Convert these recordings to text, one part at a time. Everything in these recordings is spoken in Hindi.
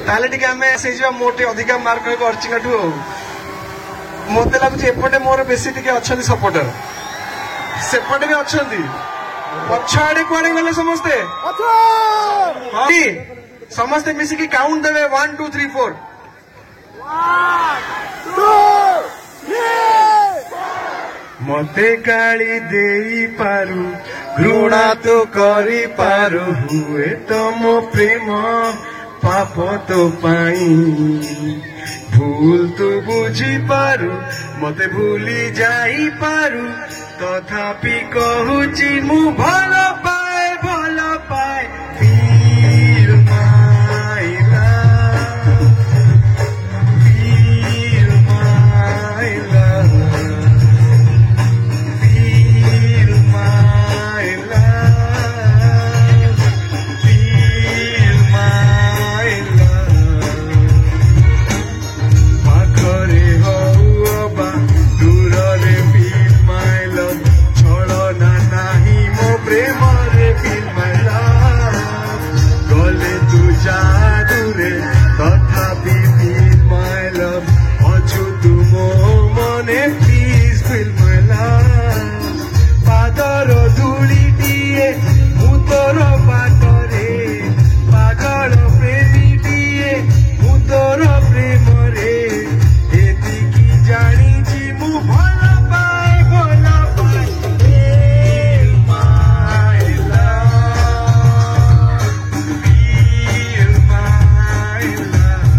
ताले टिके आमे से जिवा मोटे अधिका मार्क होइबो अर्चिका ठु मते लागुच एपटे मोर बेसी टिके अछंती सपोर्टर सेपटे भी अछंती पछाड़े कुआड़े गले समस्ते हां समस्ते मिसी की काउंट देवे 1 2 3 4 1 2 3 मते गाड़ी देई पारू घृणा तो करी पारू हुए तो मो प्रेम पाप तो पाई भूल तो बुझी पारू मते भूली जाई पारू तथापि कहूची मु भल पाए feel my love feel my love feel my love feel my love पाखरे होबा दूररे feel my love छलना नाही मो प्रेम रे feel my love गले तू जादूरे तथापि feel my love अछु तू मो मने please feel my love पादर धूली दिए मुतोर बाटरे पागल प्रेमी दिए मुतोर प्रेम रे एतिकी जानिछि मु भल पाए feel my love feel my love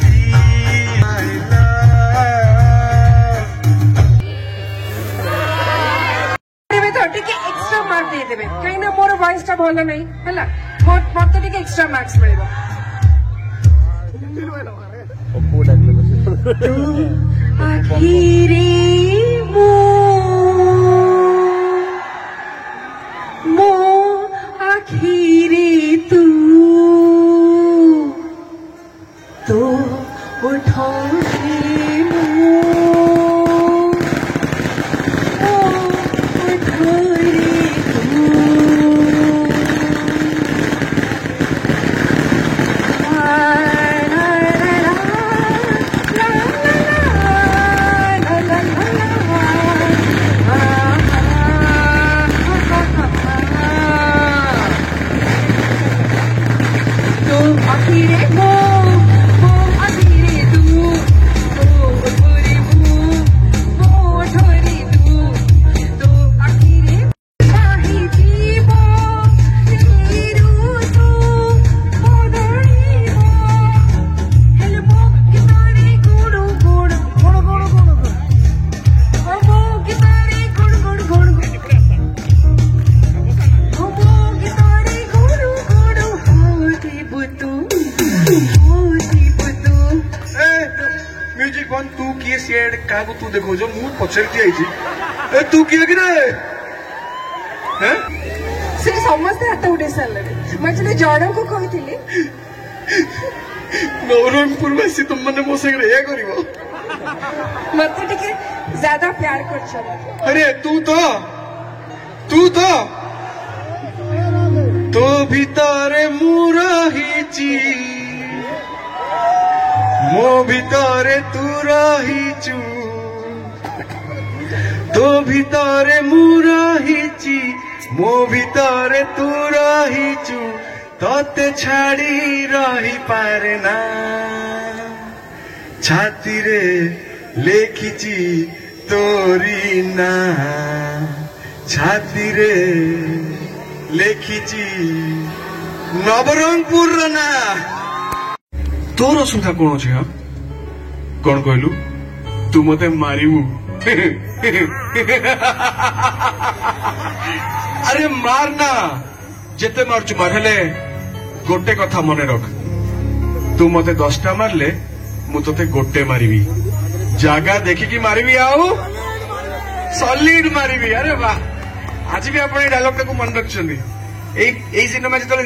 feel my love टिके एक्स्ट्रा मार्क दे देबे कहीं ना मोर वॉइस टा भलो नहीं हला मत टिके एक्स्ट्रा मार्क्स मिलबो आखिरी मो आखिरी तू तो उठोगे म्यूजिक वन तू किए सीएड का तू देखो जो मु पछरती आइछि ए तू किए कि रे हैं से समस्त हाथ उठे साले मैं चले जॉर्डन को कहिथिली नवरंगपुर वासी तुम मने मो संग रे करिवो मते टिके ज्यादा प्यार करछ अरे तू तो भितरे मु रहिछि मो भितरे तू रहिछु तो भितरे मु रहिछि मो भितरे तू रहिछु तते छाड़ी रही पारे ना छाती रे लेखिछि तोरी ना छाती रे लेखिछि नवरंगपुर ना तोर असुविधा कौन अच्छे हाँ कौन कहलु तू मते मारिबू अरे मारना जेते मारचु मार हेले गोटे कथा मने रख तू मते 10टा मारले मु तोते गोटे मारिबी जागा देखिकी मारिबी आउ सॉलिड मारिबी अरे वाह आज भी आपण डायलॉग टाको मन रखछन्ती एई सिनेमा जतले